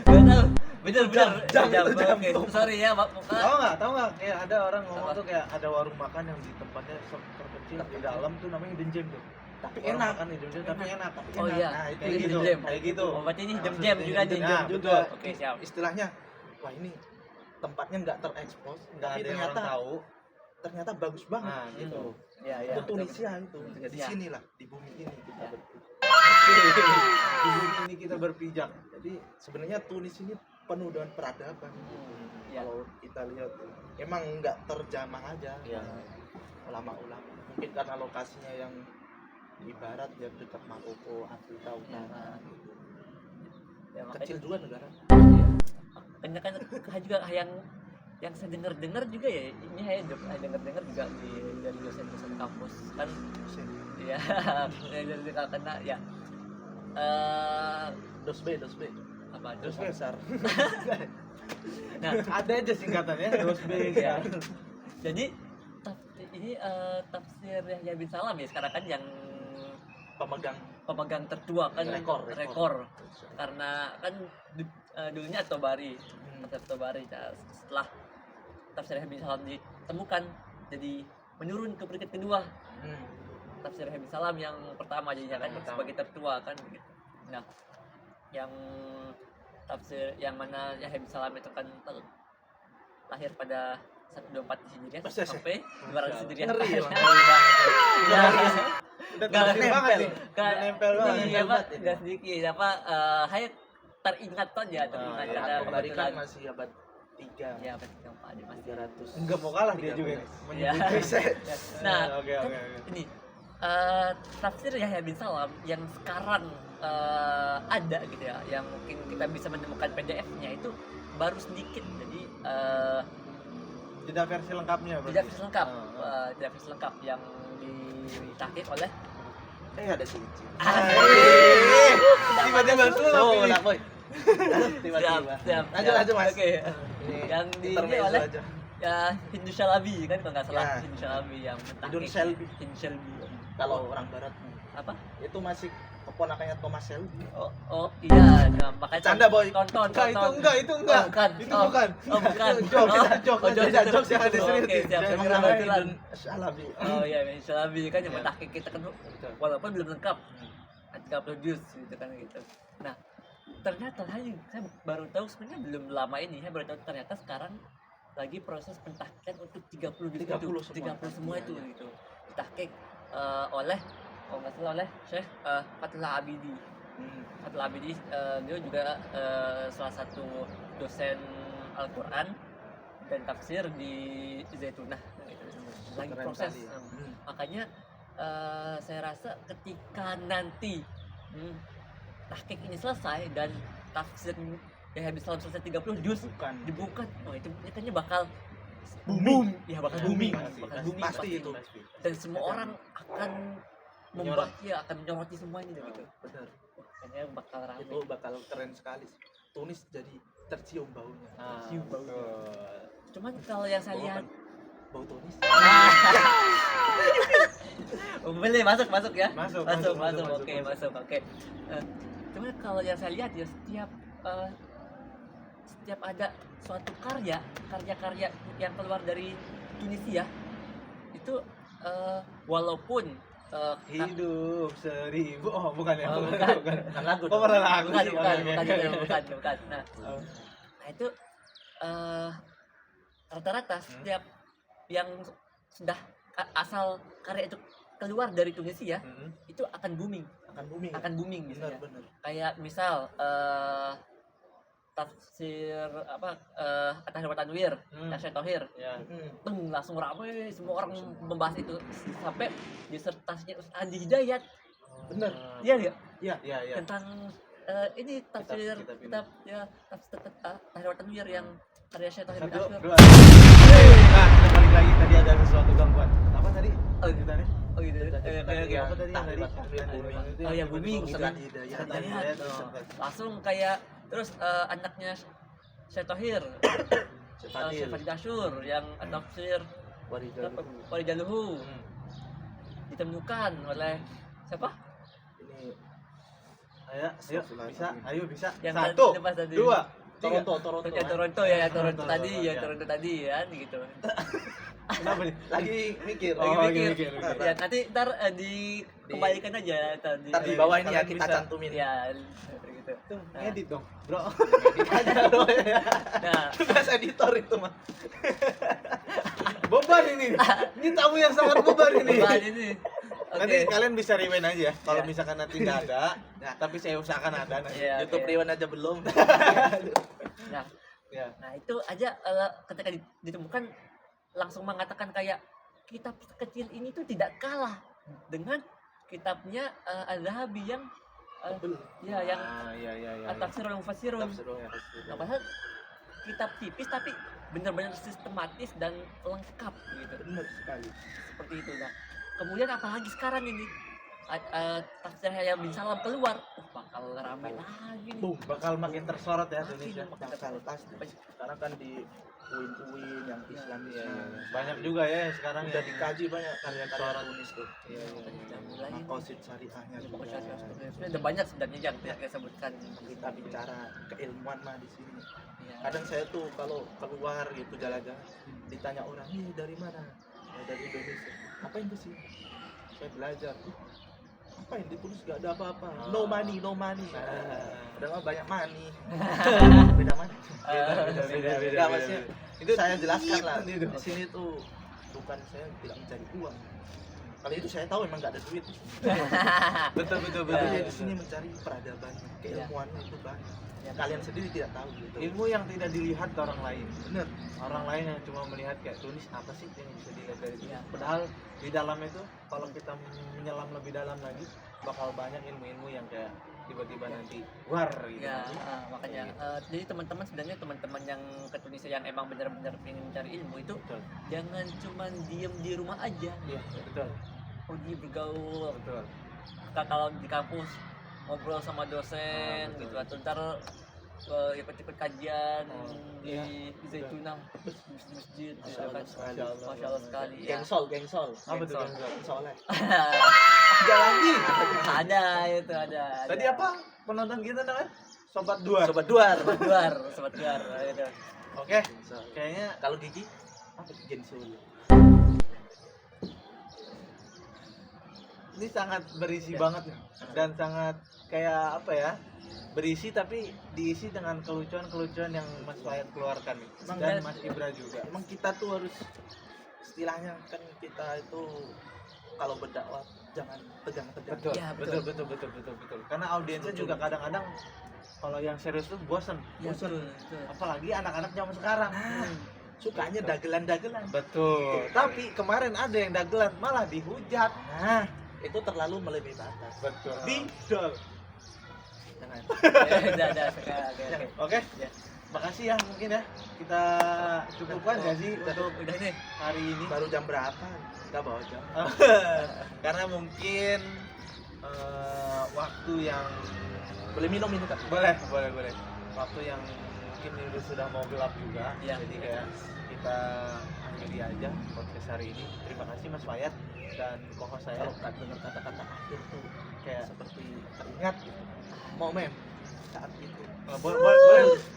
Benar, benar. Jam, Jam. itu jam. Oke, sorry ya, Pak. Tahu nggak kayak ada orang ngomong Apa? tuh kayak ada warung makan yang di tempatnya terkecil di dalam tuh namanya hidden gem tuh. Tapi Warung enak. makan hidden gem tapi enak. Oh iya, Nah, itu kayak hidden gitu. gem. Kayak gitu. Oh, berarti ini Nah, jam juga nih. Nah, juga. betul. Oke, siap. Istilahnya, wah ini tempatnya nggak terekspos, Nggak tapi ada yang ternyata orang tahu. ternyata bagus banget. Nah, gitu. Iya, Itu Tunisia itu. Tunisia. Di sinilah, di bumi ini kita Ya. berpijak. Di bumi ini kita berpijak. Jadi sebenarnya Tunis ini penuh dengan peradaban. Iya. Kalau kita lihat, emang nggak terjamah aja. Iya. Ulama-ulama. Mungkin karena lokasinya yang di barat, yang dekat Maroko, Afrika Utara. Ya, makanya Kecil juga negara. banyak kan juga yang saya dengar juga ya, ini saya dengar juga dari dosen-dosen kampus kan. Iya, dari karena ya Dosbe. apa itu? Terus Besar. Nah, ada aja singkatannya DOSB ya. kan. Jadi ini tafsir Yahya bin Salam ya sekarang kan yang Pemegang tertua kan, rekor. karena kan dulunya At-Tabari. Tafsir At-Tabari. Nah, setelah tafsir Yahya bin Salam ditemukan, jadi menurun ke peringkat kedua. Tafsir Yahya bin Salam yang pertama jadinya kan sebagai tertua kan begitu. Nah, yang tafsir yang mana Yahya bin Salam itu kan lahir pada 124 Hijriah sampai 200 Hijriah. Ngeri ya, Ya. Udah Nggak nempel nempel. banget nih. Udah nempel banget. Iya, Pak, nggak sedikit apa saya teringat saja teringat ya, ada At-Tabari kan kebetulan. masih abad 3. Ya, betul Pak, dia masih 300. Enggak mau kalah dia 13. juga Ya. menyebut. Nah, Oke. ini tafsir Yahya bin Salam yang sekarang ada gitu ya, yang mungkin kita bisa menemukan PDF-nya itu baru sedikit. Jadi Tidak versi lengkapnya berarti. tidak versi lengkap, Ah, tidak versi lengkap yang ditahqiq oleh Ada si Ici. Tiba-tiba Oh, tuh lah, boy. Siap, Tiba-tiba. siap, Lanjut, Mas. Oke. Ini Yang di ini intermezzo oleh aja. ya Hindu Shalabi kan kalau nggak salah, Ya. Hindu Shalabi yang mentahqiq. Hindu Shelby. Hindu Shelby. Kalau orang barat Apa? itu masih keponakannya Thomas Shelby. Oh iya, nah, makanya Canda, Boy. tonton. Enggak, itu enggak. Oh, bukan. Itu bukan. Oh, bukan. Jokes, Oh, beda jokes yang ada Oh, serius. Oke, siap. Emang Kira namanya kebetulan. Hindun Shalabi. Oh iya, Shalabi kan yang Iya. mentahqiq kita kan walaupun belum lengkap. Ada produce gitu kan gitu. Nah, ternyata saya baru tahu sebenarnya belum lama ini saya baru tahu ternyata sekarang lagi proses pentahqiqan untuk 30 juz 30 itu. semua. 30 semua itu Iya. gitu. Ditahqiq oleh kalau nggak salah oleh Syekh Fathullah Abidi. Fathullah Abidi dia juga salah satu dosen Al-Qur'an dan tafsir di Zaitunah gitu. Lagi Keren proses. sekali ya. Makanya saya rasa ketika nanti tahqiq ini selesai dan tafsir Yahya bin Salam selesai 30 juz Bukan. dibuka, oh itu kayaknya bakal Booming. ya bakal Ya, booming, pasti, bakal pasti, booming pasti pasti. itu. Dan semua orang akan Menyorot. membaca, akan menyoroti semuanya gitu. Benar. Wah, kayaknya bakal ramai. Itu bakal keren sekali. Tunis jadi tercium baunya. Nah, Cium bau. betul. Cuman kalau yang saya Bau lihat, apa? Bau Tunis. boleh masuk ya. Masuk, Oke, masuk. Oke. Cuman kalau yang saya lihat ya setiap ada suatu karya yang keluar dari Tunisia itu walaupun Hidup seribu. Oh, bukan ya. Oh, bukan. bukan. Bukan lagu. Oh, pernah lagu bukan, sih. bukan, Oke, bukan, oke. bukan. Oh. Nah itu rata-rata setiap yang sudah asal karya itu keluar dari Tunisia Hmm. itu akan booming akan booming gitu benar ya. benar Kayak misal tafsir apa At-Tahrir wa Tanwir, Syekh Thohir, Ya. langsung ramai semua orang membahas itu sampai disertasinya Ustaz Andi Hidayat. Bener. Iya nggak? Iya, iya. Tentang ini tafsir Kitab ini. kitab ya tafsir At-Tahrir wa Tanwir yang karya Syekh Thohir bin Satu, Ashur. dua. Nah, kita balik lagi tadi ada sesuatu gangguan. Apa tadi? Oh, Ceritanya? Oh gitu. Tadi apa tadi yang tadi? Oh ya, booming gitu. Ustaz Hidayat. Ustaz Hidayat. Langsung kayak terus anaknya Syekh Thohir, Syekh Fadil Ashur yang tafsir Warijaluhu Hmm. ditemukan oleh siapa? Ini Ayo, bisa. Ayo bisa. Yang Satu, tadi lepas tadi. dua, Toronto Yang Toronto ya, yang Toronto Toronto, tadi, ya ya. Toronto tadi ya gitu. Kenapa nih? lagi mikir Oh, Lagi mikir. Ya nanti ntar dikembalikan aja tadi. ntar di bawah ini ya Kalian kita bisa. cantumin Ya gitu. Tuh, ngedit dong, bro. aja loh ya Nah, tugas editor itu mah Beban ini. Ini tamu yang sangat beban ini. beban ini. Nanti Oke. kalian bisa rewind aja. Kalau Ya. misalkan nanti nggak ada, tapi saya usahakan ada nanti. Iya, YouTube oke. Rewind aja belum Nah, Ya. nah itu aja ketika ditemukan langsung mengatakan kayak kitab kecil ini tuh tidak kalah dengan kitabnya Al-Zahabi yang ya yang Iya. At-Tafsirul Mufassirun. Nah, padahal kitab tipis tapi benar-benar sistematis dan lengkap gitu. bener sekali Seperti itu. Nah, kemudian apalagi sekarang ini tafsir Yahya bin Salam keluar, bakal ramai lagi nih. boom Bakal makin tersorot ya Makin Indonesia. makin bakal pasti sekarang kan di UIN yang Islam Iya. Banyak juga ya yang sekarang udah yang dikaji banyak karya-karya Sorot. Tunis tuh Iya. Udah mulai nih. makosid syariahnya Ya, juga pokoknya sebenarnya ada banyak sebenarnya yang tidak saya sebutkan. kita bicara keilmuan mah di sini Ya. kadang saya tuh kalau keluar gitu jalan-jalan ditanya orang ini dari mana dari Indonesia ngapain ke sini saya belajar apa yang ditulis gak ada apa-apa no money udah mah banyak money beda money Beda. Nggak, maksudnya Itu saya jelaskan lah itu. di sini tuh bukan saya tidak mencari uang kali itu saya tahu emang gak ada duit Betul. tapi di sini mencari peradaban keilmuannya itu banyak Ya, kalian sendiri tidak tahu gitu Ilmu yang tidak dilihat ke orang lain. bener Orang lain yang cuma melihat kayak tulis apa sih yang bisa dilihat dari sini. Iya. Padahal di dalam itu kalau kita menyelam lebih dalam lagi bakal banyak ilmu-ilmu yang kayak tiba-tiba nanti war gitu. Ya, makanya jadi teman-teman sebenarnya teman-teman yang ke Tunisia yang emang benar-benar pengen mencari ilmu itu Betul. jangan cuma diem di rumah aja. Iya, betul. Pergi bergaul. Betul. Kalau di kampus ngobrol sama dosen Betul. gitu atau ntar ikut-ikut kajian di iya. Zaituna masjid gitu Masya Allah kan. sekali. Masya Allah sekali ya. gengsol Apa tuh? Gengsol. soleh Ada lagi. ada itu ada. Tadi apa? Penonton kita namanya? Sobat Duar. sobat duar sobat duar gitu. Oke. Kayaknya kalau gigi apa gensul ini sangat berisi Ya. banget nih. Dan sangat kayak apa ya? Berisi tapi diisi dengan kelucuan-kelucuan yang Mas Wayat keluarkan nih. Emang Dan kan- Mas Ibra juga. emang kita tuh harus istilahnya kan kita itu kalau berdakwah jangan tegang-tegang Betul. Ya, betul, betul. betul. Karena audiensnya juga kadang-kadang kalau yang serius tuh bosen. Ya, betul, betul. Apalagi anak-anak zaman sekarang. sukanya Betul. dagelan-dagelan Betul. Tapi kemarin ada yang dagelan malah dihujat. nah itu terlalu melebihi batas Betul. Didol. jangan Udah, oke. Oke. Ya. Makasih ya mungkin ya. Kita cukupkan nggak sih untuk Udah nih. hari ini? baru jam berapa nggak bawa jam Karena mungkin waktu yang boleh minum ini kan boleh. Waktu yang mungkin ini sudah mau gelap juga. Iya. Jadi kayak kita akhiri aja podcast hari ini. Terima kasih Mas Wayat dan koko saya. kalau tak dengar kata-kata akhir tuh Kayak seperti teringat gitu momen saat itu boleh.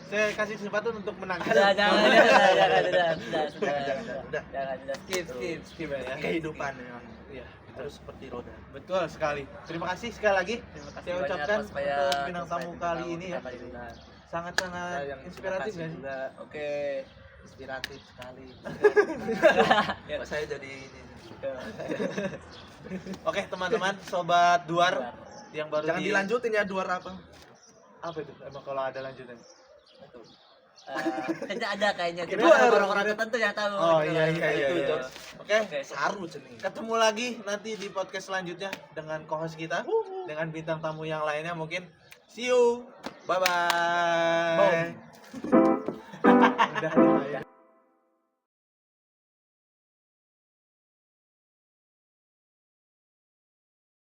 Saya kasih kesempatan untuk menangis. Jangan, Jangan, skip. Skip ya. kehidupan memang Iya. harus seperti roda. Betul sekali. Terima kasih sekali lagi. Terima kasih Saya banyak ucapkan Mas Faya. untuk bintang tamu kali ini ya. Kali ini. Sangat-sangat Yang inspiratif terima ya. kasih juga Oke. inspiratif sekali. Ya. Kok saya jadi ini. Oke teman-teman, sobat Duar yang baru Jangan dilanjutin ya duar apa? Apa itu? Emang kalau ada lanjutan? Itu. Kayaknya ada kayaknya. Oke, Cuma dua. orang-orang tertentu yang tahu. Oh gitu. iya iya Itu, iya. Jokes. Oke. Oke. Saru cening. Ketemu lagi nanti di podcast selanjutnya dengan co-host kita dengan bintang tamu yang lainnya mungkin. See you. Bye bye. Udah ya.